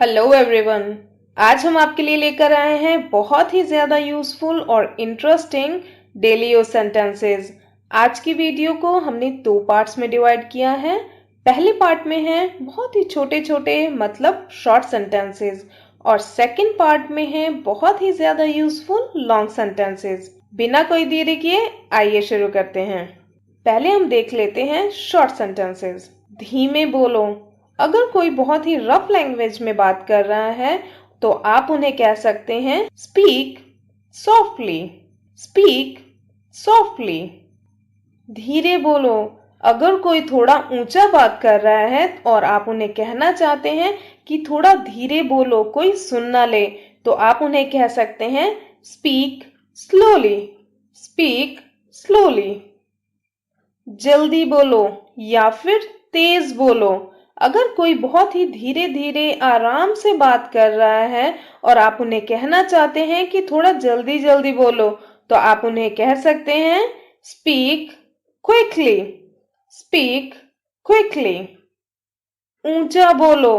Hello everyone. आज हम आपके लिए लेकर आए हैं बहुत ही ज़्यादा यूज़फुल और इंटरेस्टिंग डेली यूज सेंटेंसेस। आज की वीडियो को हमने 2 पार्ट्स में डिवाइड किया है। पहले पार्ट में है बहुत ही छोटे छोटे मतलब शॉर्ट सेंटेंसेस और सेकंड पार्ट में है बहुत ही ज़्यादा यूज़फुल लॉन्ग सेंटेंसेस। बिना कोई देरी किए आइए शुरू करते हैं। पहले हम देख लेते हैं शॉर्ट सेंटेंसेस। धीमे बोलो। अगर कोई बहुत ही रफ लैंग्वेज में बात कर रहा है तो आप उन्हें कह सकते हैं स्पीक सॉफ्टली। Speak softly. धीरे बोलो। अगर कोई थोड़ा ऊंचा बात कर रहा है और आप उन्हें कहना चाहते हैं कि थोड़ा धीरे बोलो, कोई सुन ना ले, तो आप उन्हें कह सकते हैं स्पीक स्लोली। Speak slowly. जल्दी बोलो या फिर तेज बोलो। अगर कोई बहुत ही धीरे धीरे आराम से बात कर रहा है और आप उन्हें कहना चाहते हैं कि थोड़ा जल्दी जल्दी बोलो, तो आप उन्हें कह सकते हैं स्पीक क्विकली। Speak quickly. ऊंचा बोलो।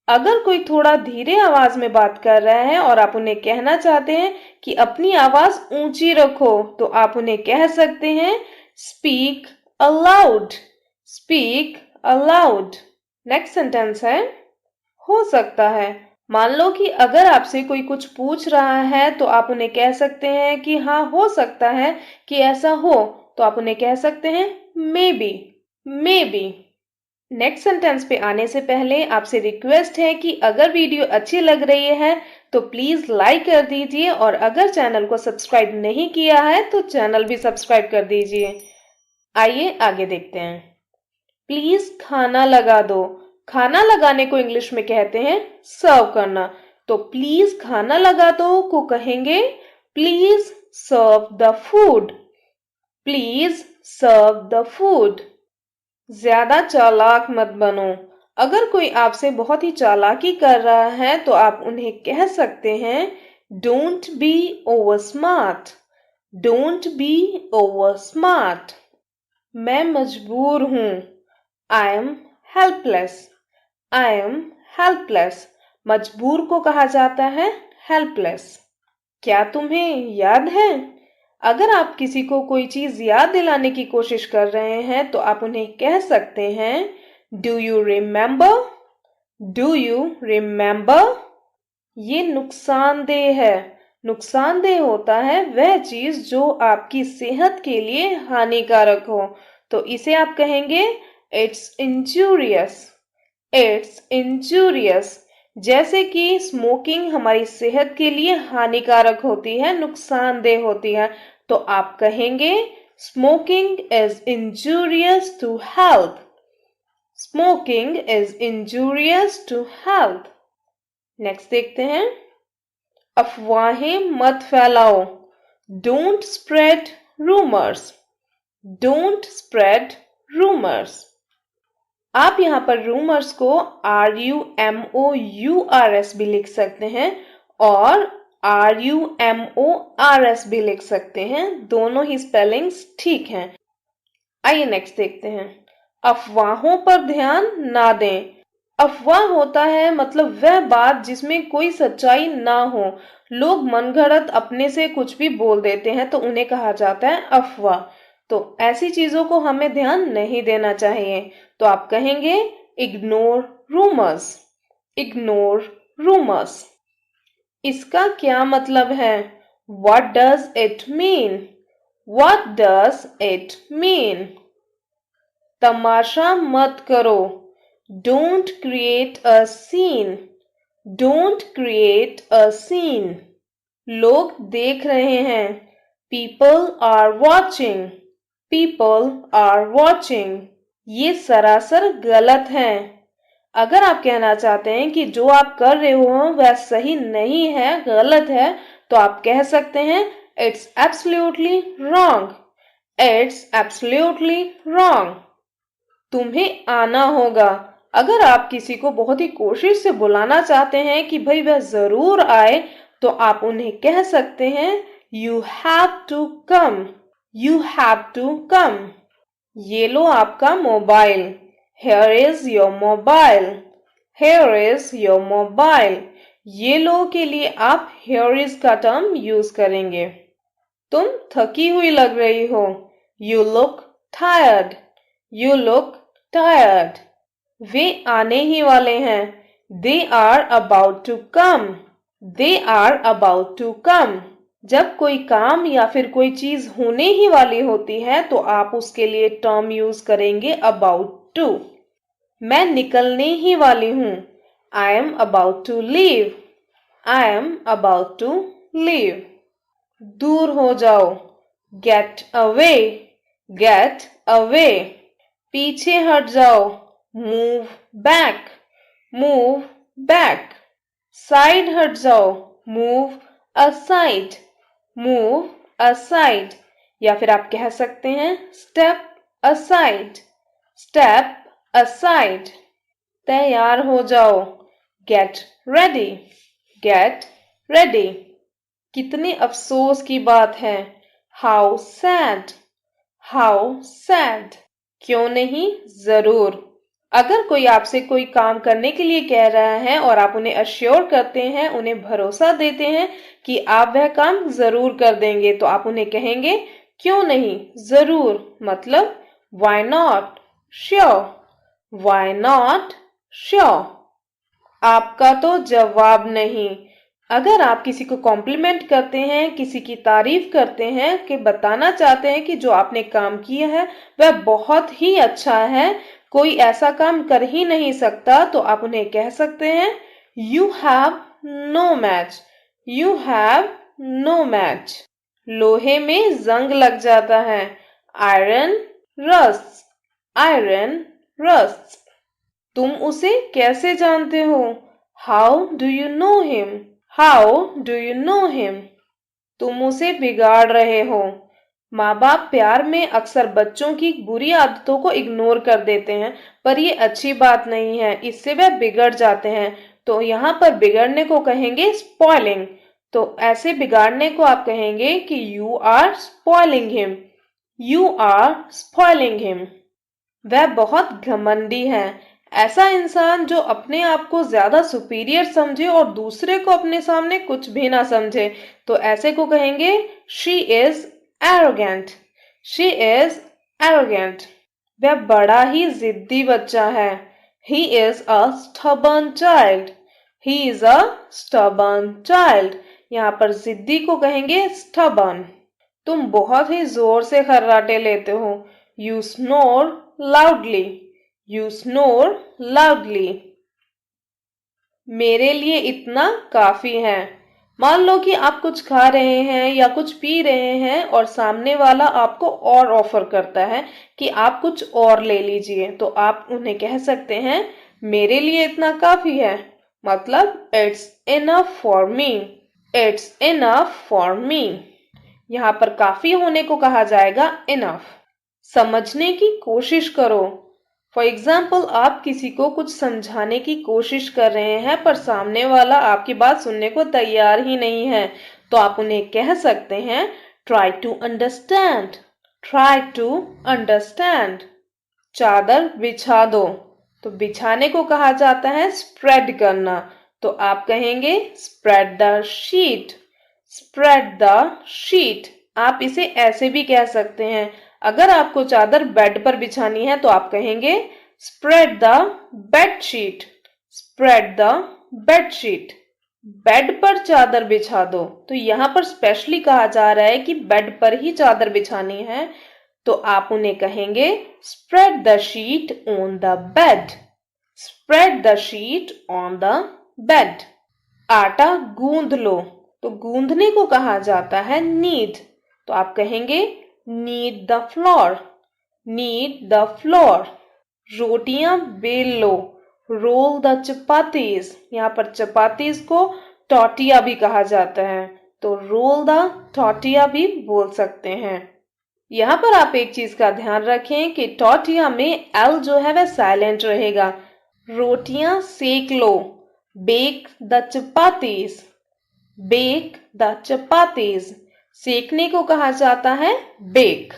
अगर कोई थोड़ा धीरे आवाज में बात कर रहा है और आप उन्हें कहना चाहते हैं कि अपनी आवाज ऊंची रखो, तो आप उन्हें कह सकते हैं speak allowed. Speak allowed. Next sentence है हो सकता है। मान लो कि अगर आपसे कोई कुछ पूछ रहा है तो आप उन्हें कह सकते हैं कि हाँ हो सकता है कि ऐसा हो, तो आप उन्हें कह सकते हैं may be. May be. Next sentence पे आने से पहले आपसे रिक्वेस्ट है कि अगर वीडियो अच्छी लग रही है तो प्लीज लाइक कर दीजिए और अगर चैनल को सब्सक्राइब नहीं किया है तो चैनल भी सब्सक्राइब कर दीजिए। आइए आगे देखते हैं। प्लीज खाना लगा दो। खाना लगाने को इंग्लिश में कहते हैं सर्व करना, तो प्लीज खाना लगा दो को कहेंगे please serve the food. Please serve the food. ज्यादा चालाक मत बनो। अगर कोई आपसे बहुत ही चालाकी कर रहा है तो आप उन्हें कह सकते हैं don't be over smart. Don't be over smart. मैं मजबूर हूं। I am helpless. I am helpless. मजबूर को कहा जाता है हेल्पलेस। क्या तुम्हें याद है? अगर आप किसी को कोई चीज याद दिलाने की कोशिश कर रहे हैं तो आप उन्हें कह सकते हैं do you remember. Do you remember. ये नुकसानदेह है। नुकसानदेह होता है वह चीज जो आपकी सेहत के लिए हानिकारक हो, तो इसे आप कहेंगे इट्स इंजूरियस। It's injurious. जैसे कि स्मोकिंग हमारी सेहत के लिए हानिकारक होती है, नुकसानदेह होती है, तो आप कहेंगे smoking is injurious to health. Smoking is injurious to health. Next देखते हैं। अफवाहें मत फैलाओ। Don't spread rumours. Don't spread rumours. आप यहाँ पर रूमर्स को RUMOURS भी लिख सकते हैं और RUMORS भी लिख सकते हैं। दोनों ही स्पेलिंग्स ठीक हैं। आइए नेक्स्ट देखते हैं। अफवाहों पर ध्यान ना दें। अफवाह होता है मतलब वह बात जिसमें कोई सच्चाई ना हो। लोग मनगढ़ंत अपने से कुछ भी बोल देते हैं तो उन्हें कहा जाता है अफवाह। तो ऐसी चीजों को हमें ध्यान नहीं देना चाहिए, तो आप कहेंगे इग्नोर रूमर्स। Ignore rumours. इसका क्या मतलब है? What does it mean? What does it mean? तमाशा मत करो। Don't create a scene. Don't create a scene. लोग देख रहे हैं। People are watching. People are watching. ये सरासर गलत है। अगर आप कहना चाहते हैं कि जो आप कर रहे हो वह सही नहीं है, गलत है, तो आप कह सकते हैं it's absolutely wrong. It's absolutely wrong. तुम्हें आना होगा। अगर आप किसी को बहुत ही कोशिश से बुलाना चाहते हैं कि भाई वह जरूर आए, तो आप उन्हें कह सकते हैं you have to come. You have to come. ये लो आपका mobile. Here is your mobile. Here is your mobile. ये लो के लिए आप here is का टर्म यूज करेंगे। तुम थकी हुई लग रही हो। You look tired. You look tired. वे आने ही वाले हैं। They are about to come. They are about to come. जब कोई काम या फिर कोई चीज होने ही वाली होती है तो आप उसके लिए टर्म यूज करेंगे about to। मैं निकलने ही वाली हूं। I am about to leave. I am about to leave. दूर हो जाओ। Get away. Get away. पीछे हट जाओ। Move back. Move back. Side हट जाओ। Move aside. Move aside. या फिर आप कह सकते हैं step aside. Step aside. तैयार हो जाओ। Get ready. Get ready. कितने अफसोस की बात है। How sad. How sad. क्यों नहीं, जरूर। अगर कोई आपसे कोई काम करने के लिए कह रहा है और आप उन्हें अश्योर करते हैं, उन्हें भरोसा देते हैं कि आप वह काम जरूर कर देंगे, तो आप उन्हें कहेंगे क्यों नहीं, जरूर। मतलब why not, sure। why not, sure। आपका तो जवाब नहीं। अगर आप किसी को कॉम्प्लीमेंट करते हैं, किसी की तारीफ करते हैं, कि बताना चाहते हैं कि जो आपने काम किया है वह बहुत ही अच्छा है, कोई ऐसा काम कर ही नहीं सकता, तो आप उन्हें कह सकते हैं you have no match. You have no match. लोहे में जंग लग जाता है। Iron rust. Iron rust. तुम उसे कैसे जानते हो? How do you know him? How do you know him? तुम उसे बिगाड़ रहे हो। माँ बाप प्यार में अक्सर बच्चों की बुरी आदतों को इग्नोर कर देते हैं, पर ये अच्छी बात नहीं है, इससे वह बिगड़ जाते हैं। तो यहाँ पर बिगड़ने को कहेंगे स्पॉइलिंग। तो ऐसे बिगाड़ने को आप कहेंगे कि you are spoiling him. You are spoiling him. वह बहुत घमंडी है। ऐसा इंसान जो अपने आप को ज्यादा सुपीरियर समझे और दूसरे को अपने सामने कुछ भी ना समझे, तो ऐसे को कहेंगे she is arrogant. She is arrogant. वह बड़ा ही जिद्दी बच्चा है। He is a stubborn child. He is a stubborn child. यहाँ पर जिद्दी को कहेंगे स्टबर्न। तुम बहुत ही जोर से खर्राटे लेते हो। You snore loudly. You snore loudly. मेरे लिए इतना काफी है। मान लो कि आप कुछ खा रहे हैं या कुछ पी रहे हैं और सामने वाला आपको और ऑफर करता है कि आप कुछ और ले लीजिए, तो आप उन्हें कह सकते हैं मेरे लिए इतना काफी है। मतलब it's enough for me. It's enough for me. यहाँ पर काफी होने को कहा जाएगा इनफ। समझने की कोशिश करो। फॉर एग्जाम्पल, आप किसी को कुछ समझाने की कोशिश कर रहे हैं पर सामने वाला आपकी बात सुनने को तैयार ही नहीं है, तो आप उन्हें कह सकते हैं try to understand. Try to understand. चादर बिछा दो। तो बिछाने को कहा जाता है स्प्रेड करना, तो आप कहेंगे spread the sheet. Spread the sheet. आप इसे ऐसे भी कह सकते हैं, अगर आपको चादर बेड पर बिछानी है तो आप कहेंगे spread the bed sheet. Spread the bed sheet. Bed पर चादर बिछा दो। तो यहाँ पर स्पेशली कहा जा रहा है कि बेड पर ही चादर बिछानी है, तो आप उन्हें कहेंगे spread the sheet on the bed. Spread the sheet on the bed. आटा गूंद लो। तो गूंदने को कहा जाता है नीड, तो आप कहेंगे knead the flour. Knead the flour. रोटियां बेल लो। Roll the chapatis. यहाँ पर चपातीज को टॉटिया भी कहा जाता है, तो रोल द टॉटिया भी बोल सकते हैं। यहाँ पर आप एक चीज का ध्यान रखें कि टॉटिया में एल जो है वह साइलेंट रहेगा। रोटियां सेक लो। Bake the chapatis. Bake the chapatis. सेकने को कहा जाता है बेक।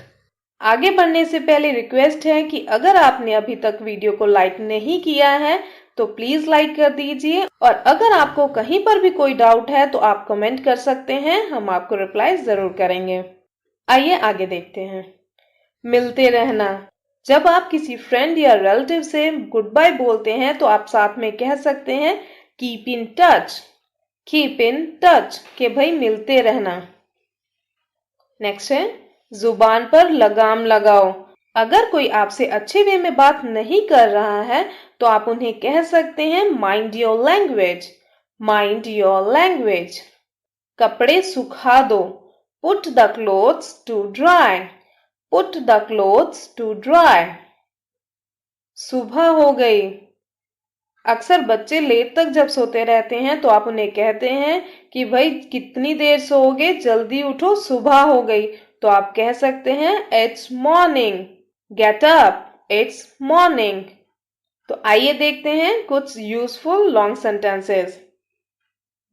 आगे बढ़ने से पहले रिक्वेस्ट है कि अगर आपने अभी तक वीडियो को लाइक नहीं किया है तो प्लीज लाइक कर दीजिए, और अगर आपको कहीं पर भी कोई डाउट है तो आप कमेंट कर सकते हैं, हम आपको रिप्लाई जरूर करेंगे। आइए आगे देखते हैं। मिलते रहना। जब आप किसी फ्रेंड या रिलेटिव से गुड बाय बोलते हैं तो आप साथ में कह सकते हैं keep in touch. Keep in touch के भाई मिलते रहना। नेक्स्ट है जुबान पर लगाम लगाओ। अगर कोई आपसे अच्छे वे में बात नहीं कर रहा है तो आप उन्हें कह सकते हैं mind your language. Mind your language. कपड़े सुखा दो। Put the clothes to dry. Put the clothes to dry. सुबह हो गई। अक्सर बच्चे लेट तक जब सोते रहते हैं तो आप उन्हें कहते हैं कि भाई कितनी देर सोओगे, जल्दी उठो, सुबह हो गई। तो आप कह सकते हैं it's morning. Get up, it's morning. तो आइए देखते हैं कुछ यूजफुल लॉन्ग सेंटेंसेस।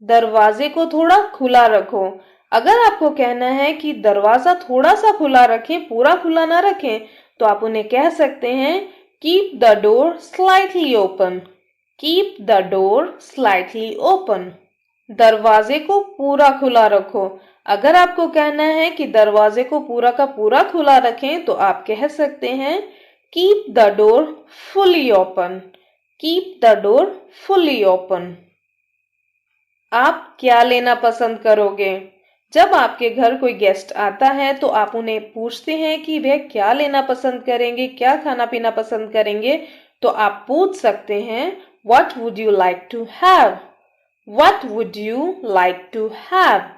दरवाजे को थोड़ा खुला रखो। अगर आपको कहना है कि दरवाजा थोड़ा सा खुला रखें, पूरा खुला ना रखें, तो आप उन्हें कह सकते हैं keep the door slightly open. Keep the door slightly open. दरवाजे को पूरा खुला रखो। अगर आपको कहना है कि दरवाजे को पूरा का पूरा खुला रखें तो आप कह सकते हैं keep the door fully open. Keep the door fully open. आप क्या लेना पसंद करोगे? जब आपके घर कोई गेस्ट आता है तो आप उन्हें पूछते हैं कि वह क्या लेना पसंद करेंगे, क्या खाना पीना पसंद करेंगे। तो आप पूछ सकते हैं what would you like to have. What would you like to have.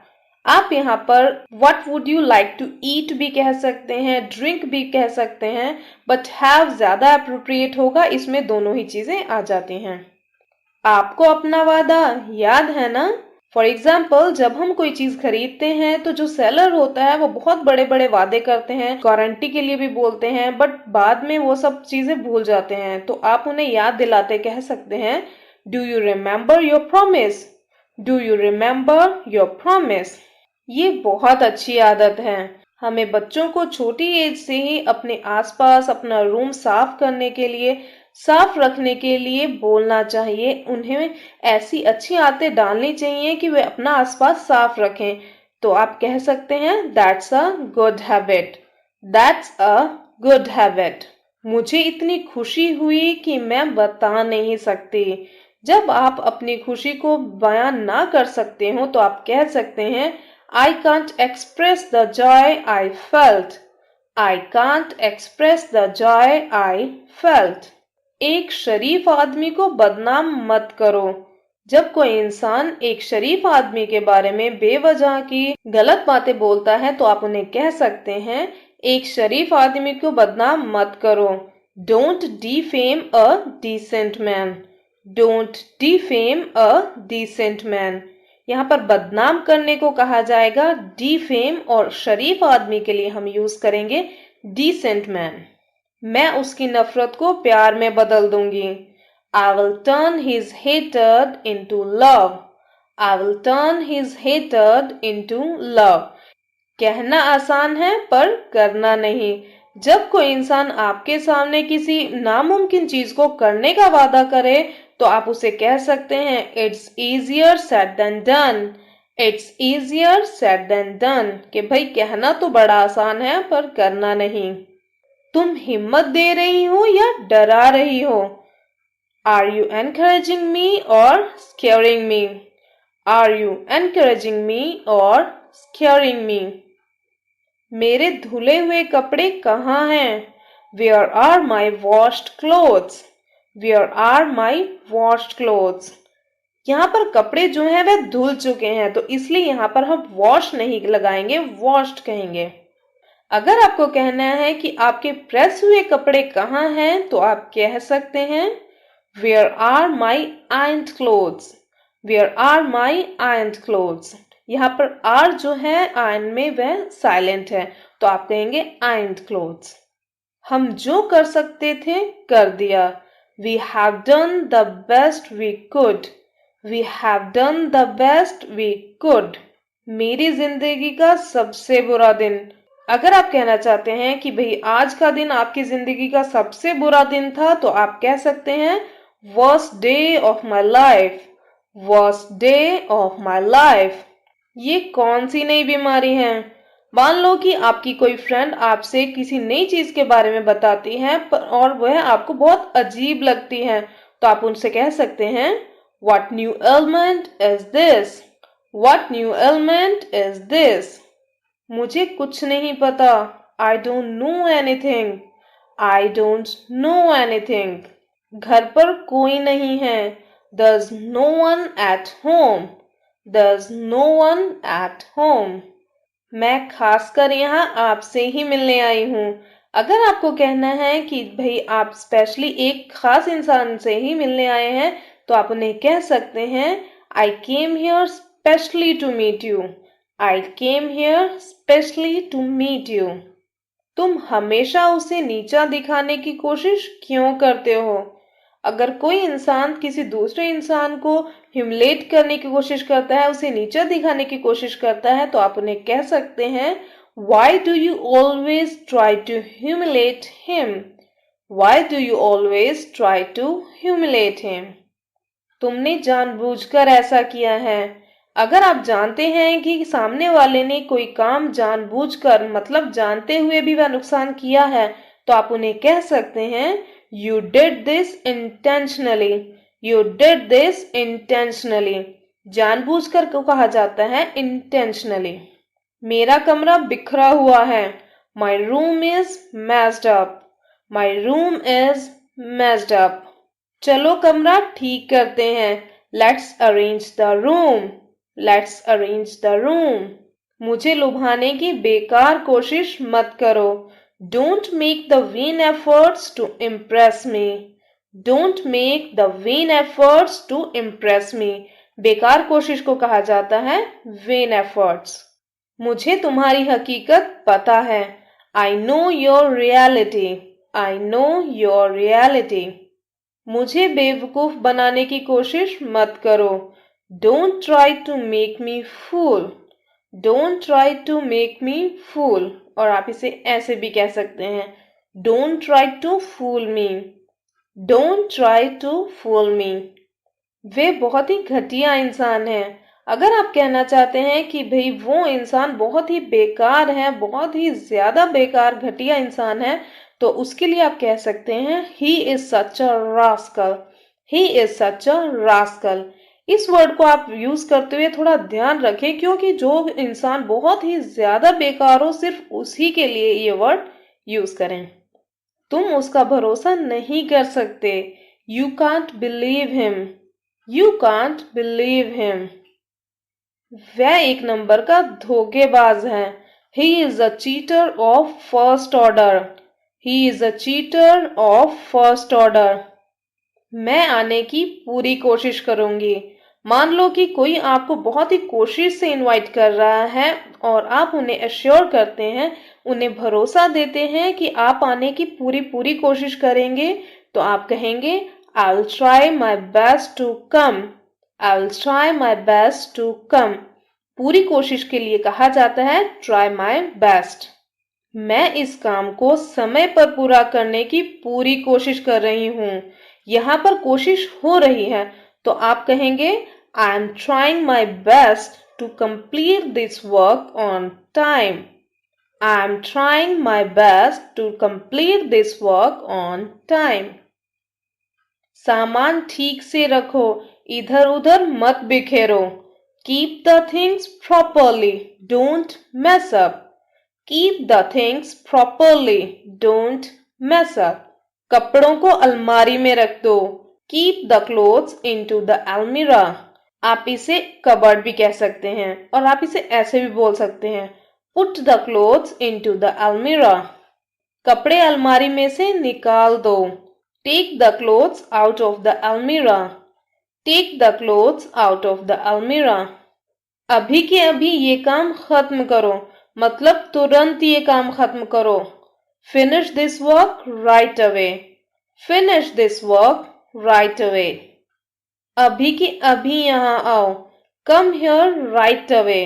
आप यहाँ पर what would you like to eat भी कह सकते हैं, ड्रिंक भी कह सकते हैं, बट हैव ज्यादा अप्रोप्रिएट होगा, इसमें दोनों ही चीजें आ जाती हैं। आपको अपना वादा याद है ना? फॉर एग्जाम्पल, जब हम कोई चीज खरीदते हैं तो जो सेलर होता है वो बहुत बड़े बड़े वादे करते हैं, गारंटी के लिए भी बोलते हैं, बट बाद में वो सब चीजें भूल जाते हैं। तो आप उन्हें याद दिलाते कह सकते हैं do you remember your promise. Do you remember your promise. ये बहुत अच्छी आदत है। हमें बच्चों को छोटी एज से ही अपने आसपास अपना रूम साफ करने के लिए, साफ रखने के लिए बोलना चाहिए। उन्हें ऐसी अच्छी आदतें डालनी चाहिए कि वे अपना आसपास साफ रखें। तो आप कह सकते हैं that's a good habit. That's a good habit. मुझे इतनी खुशी हुई कि मैं बता नहीं सकती। जब आप अपनी खुशी को बयान ना कर सकते हो तो आप कह सकते हैं I can't express the joy I felt. I can't express the joy I felt. एक शरीफ आदमी को बदनाम मत करो। जब कोई इंसान एक शरीफ आदमी के बारे में बेवजह की गलत बातें बोलता है तो आप उन्हें कह सकते हैं एक शरीफ आदमी को बदनाम मत करो। Don't defame a decent man. Don't defame a decent man. यहाँ पर बदनाम करने को कहा जाएगा डिफेम, और शरीफ आदमी के लिए हम यूज करेंगे डिसेंट मैन। मैं उसकी नफरत को प्यार में बदल दूंगी। I will turn his hatred into love. I will turn his hatred into love. कहना आसान है पर करना नहीं। जब कोई इंसान आपके सामने किसी नामुमकिन चीज को करने का वादा करे तो आप उसे कह सकते हैं it's easier said than done. It's easier said than done कि भाई कहना तो बड़ा आसान है पर करना नहीं। तुम हिम्मत दे रही हो या डरा रही हो? आर यू एनकरेजिंग मी और scaring me? Are you encouraging me और स्केयरिंग मी? मेरे धुले हुए कपड़े कहाँ हैं? Where are my washed clothes? Where are my washed clothes? यहाँ पर कपड़े जो हैं वह धुल चुके हैं, तो इसलिए यहाँ पर हम वॉश नहीं लगाएंगे, वॉश्ड कहेंगे। अगर आपको कहना है कि आपके प्रेस हुए कपड़े कहाँ हैं तो आप कह सकते हैं where are my ironed clothes? Where are my ironed clothes? यहाँ पर आर जो है आयरन में वह साइलेंट है, तो आप कहेंगे आयरन्ड क्लोथ्स। हम जो कर सकते थे कर दिया। We have done the best we could. We have done the best we could. मेरी जिंदगी का सबसे बुरा दिन। अगर आप कहना चाहते हैं कि भाई आज का दिन आपकी जिंदगी का सबसे बुरा दिन था तो आप कह सकते हैं worst day of my life, worst day of my life. ये कौन सी नई बीमारी है? मान लो कि आपकी कोई फ्रेंड आपसे किसी नई चीज के बारे में बताती है और वह आपको बहुत अजीब लगती है, तो आप उनसे कह सकते हैं What new ailment is this? What new ailment is this? मुझे कुछ नहीं पता। I don't know anything. I don't know anything. घर पर कोई नहीं है। There's no one at home. There's no one at home. मैं खासकर यहाँ आपसे ही मिलने आई हूँ। अगर आपको कहना है कि भाई आप स्पेशली एक खास इंसान से ही मिलने आए हैं, तो आप उन्हें कह सकते हैं I came here specially to meet you. I came here specially to meet you. तुम हमेशा उसे नीचा दिखाने की कोशिश क्यों करते हो? अगर कोई इंसान किसी दूसरे इंसान को ह्यूमिलेट करने की कोशिश करता है, उसे नीचा दिखाने की कोशिश करता है, तो आप उन्हें कह सकते हैं Why do you always try to humiliate him? Why do you always try to humiliate him? तुमने जानबूझकर ऐसा किया है। अगर आप जानते हैं कि सामने वाले ने कोई काम जानबूझकर मतलब जानते हुए भी वह नुकसान किया है, तो आप उन्हें कह सकते हैं You did this intentionally. You did this intentionally. जानबूझकर को कहा जाता है intentionally. मेरा कमरा बिखरा हुआ है। My room is messed up. My room is messed up. चलो कमरा ठीक करते हैं। Let's arrange the room. Let's arrange the room. मुझे लुभाने की बेकार कोशिश मत करो। Don't make the vain efforts to impress me. Don't make the vain efforts to impress me. बेकार कोशिश को कहा जाता है vain efforts. मुझे तुम्हारी हकीकत पता है। I know your reality. I know your reality. मुझे बेवकूफ बनाने की कोशिश मत करो। Don't try to make me fool. Don't try to make me fool. और आप इसे ऐसे भी कह सकते हैं Don't try to fool me. Don't try to fool me. वे बहुत ही घटिया इंसान है। अगर आप कहना चाहते हैं कि भाई वो इंसान बहुत ही बेकार है, बहुत ही ज्यादा बेकार घटिया इंसान है, तो उसके लिए आप कह सकते हैं He is such a rascal. He is such a rascal. इस वर्ड को आप यूज करते हुए थोड़ा ध्यान रखें, क्योंकि जो इंसान बहुत ही ज्यादा बेकार हो सिर्फ उसी के लिए ये वर्ड यूज करें। तुम उसका भरोसा नहीं कर सकते। You can't believe him. You can't believe him. वह एक नंबर का धोखेबाज है। He is a cheater of first order. He is a cheater of first order. मैं आने की पूरी कोशिश करूंगी। मान लो कि कोई आपको बहुत ही कोशिश से इनवाइट कर रहा है और आप उन्हें एश्योर करते हैं, उन्हें भरोसा देते हैं कि आप आने की पूरी कोशिश करेंगे, तो आप कहेंगे I'll try my best to come. I'll try my best to come. पूरी कोशिश के लिए कहा जाता है try my best. मैं इस काम को समय पर पूरा करने की पूरी कोशिश कर रही हूँ। यहाँ पर कोशिश हो रही है, तो आप कहेंगे I am trying my best to complete this work on time. I am trying my best to complete this work on time. सामान ठीक से रखो, इधर उधर मत बिखेरो। Keep the things properly. Don't mess up. Keep the things properly. Don't mess up. कपड़ों को अलमारी में रख दो। Keep the clothes into the almirah. आप इसे कबर्ड भी कह सकते हैं और आप इसे ऐसे भी बोल सकते हैं Put the clothes into the almirah. कपड़े अलमारी में से निकाल दो। Take the clothes out of the almirah. Take the clothes out of the almirah. अभी के अभी ये काम खत्म करो, मतलब तुरंत ये काम खत्म करो। Finish this work right away. Finish this work right away. अभी के अभी यहाँ आओ। Come here right away.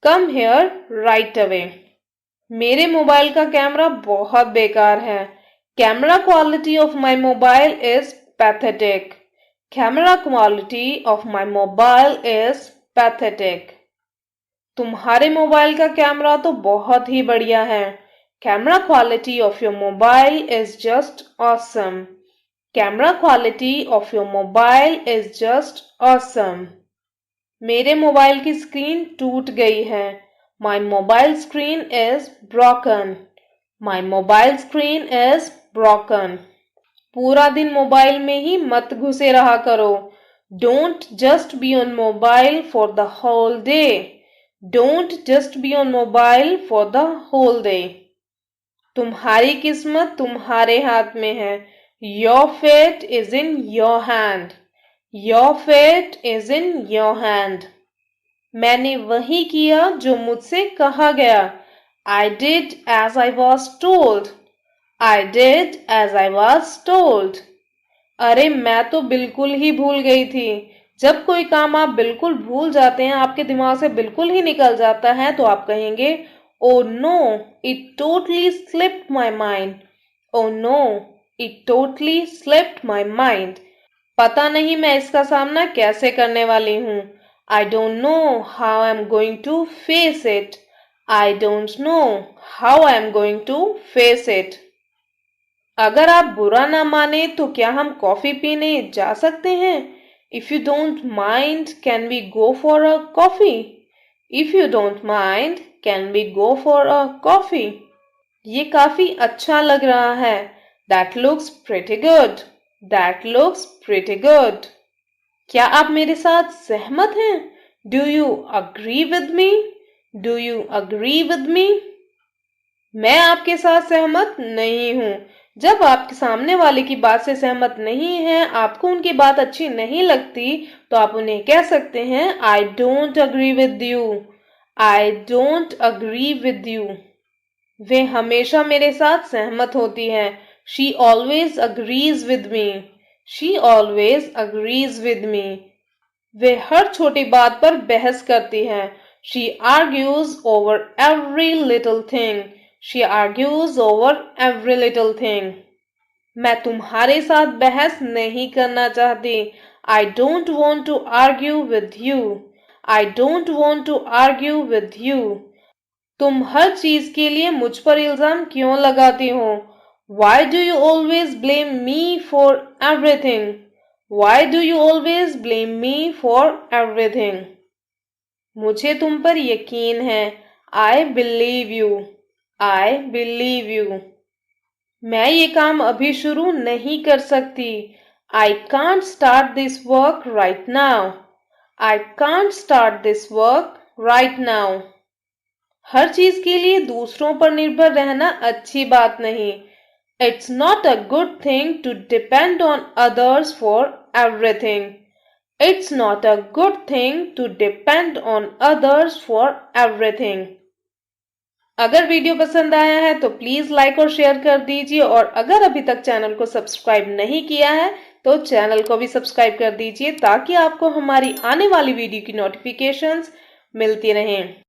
Come here right away. मेरे मोबाइल का कैमरा बहुत बेकार है। Camera quality of my mobile is pathetic. Camera quality of my mobile is pathetic. तुम्हारे मोबाइल का कैमरा तो बहुत ही बढ़िया है. Camera quality of your mobile is just awesome. Camera quality of your mobile is just awesome. मेरे mobile की screen टूट गई है. My mobile screen is broken. My mobile screen is broken. पूरा दिन मोबाइल में ही मत घुसे रहा करो. Don't just be on mobile for the whole day. Don't just be on mobile for the whole day. तुम्हारी किस्मत तुम्हारे हाथ में है. Your fate is in your hand. Your fate is in your hand. मैंने वही किया जो मुझसे कहा गया. I did as I was told. I did as I was told. अरे मैं तो बिल्कुल ही भूल गई थी. जब कोई काम आप बिल्कुल भूल जाते हैं, आपके दिमाग से बिल्कुल ही निकल जाता है, तो आप कहेंगे Oh no, it totally slipped my mind. Oh no, it totally slipped my mind. पता नहीं मैं इसका सामना कैसे करने वाली हूँ. I don't know how I'm going to face it. I don't know how I'm going to face it. अगर आप बुरा ना माने तो क्या हम कॉफी पीने जा सकते हैं? If you don't mind, can we go for a coffee? If you don't mind, can we go for a coffee? ये काफी अच्छा लग रहा है. That looks pretty good. That looks pretty good. क्या आप मेरे साथ सहमत हैं? Do you agree with me? Do you agree with me? मैं आपके साथ सहमत नहीं हूं. जब आपके सामने वाले की बात से सहमत नहीं है, आपको उनकी बात अच्छी नहीं लगती, तो आप उन्हें कह सकते हैं I don't agree with you. I don't agree with you. वे हमेशा मेरे साथ सहमत होती है. She always agrees with me. She always agrees with me. वे हर छोटी बात पर बहस करती है. She argues over every little thing. She argues over every little thing. मैं तुम्हारे साथ बहस नहीं करना चाहती. I don't want to argue with you. I don't want to argue with you. तुम हर चीज के लिए मुझ पर इल्जाम क्यों लगाती हो? Why do you always blame me for everything? Why do you always blame me for everything? मुझे तुम पर यकीन है. I believe you. I believe you. मैं ये काम अभी शुरू नहीं कर सकती. I can't start this work right now. I can't start this work right now. हर चीज के लिए दूसरों पर निर्भर रहना अच्छी बात नहीं. It's not a good thing to depend on others for everything. It's not a good thing to depend on others for everything. अगर वीडियो पसंद आया है तो प्लीज लाइक और शेयर कर दीजिए, और अगर अभी तक चैनल को सब्सक्राइब नहीं किया है तो चैनल को भी सब्सक्राइब कर दीजिए, ताकि आपको हमारी आने वाली वीडियो की नोटिफिकेशंस मिलती रहें.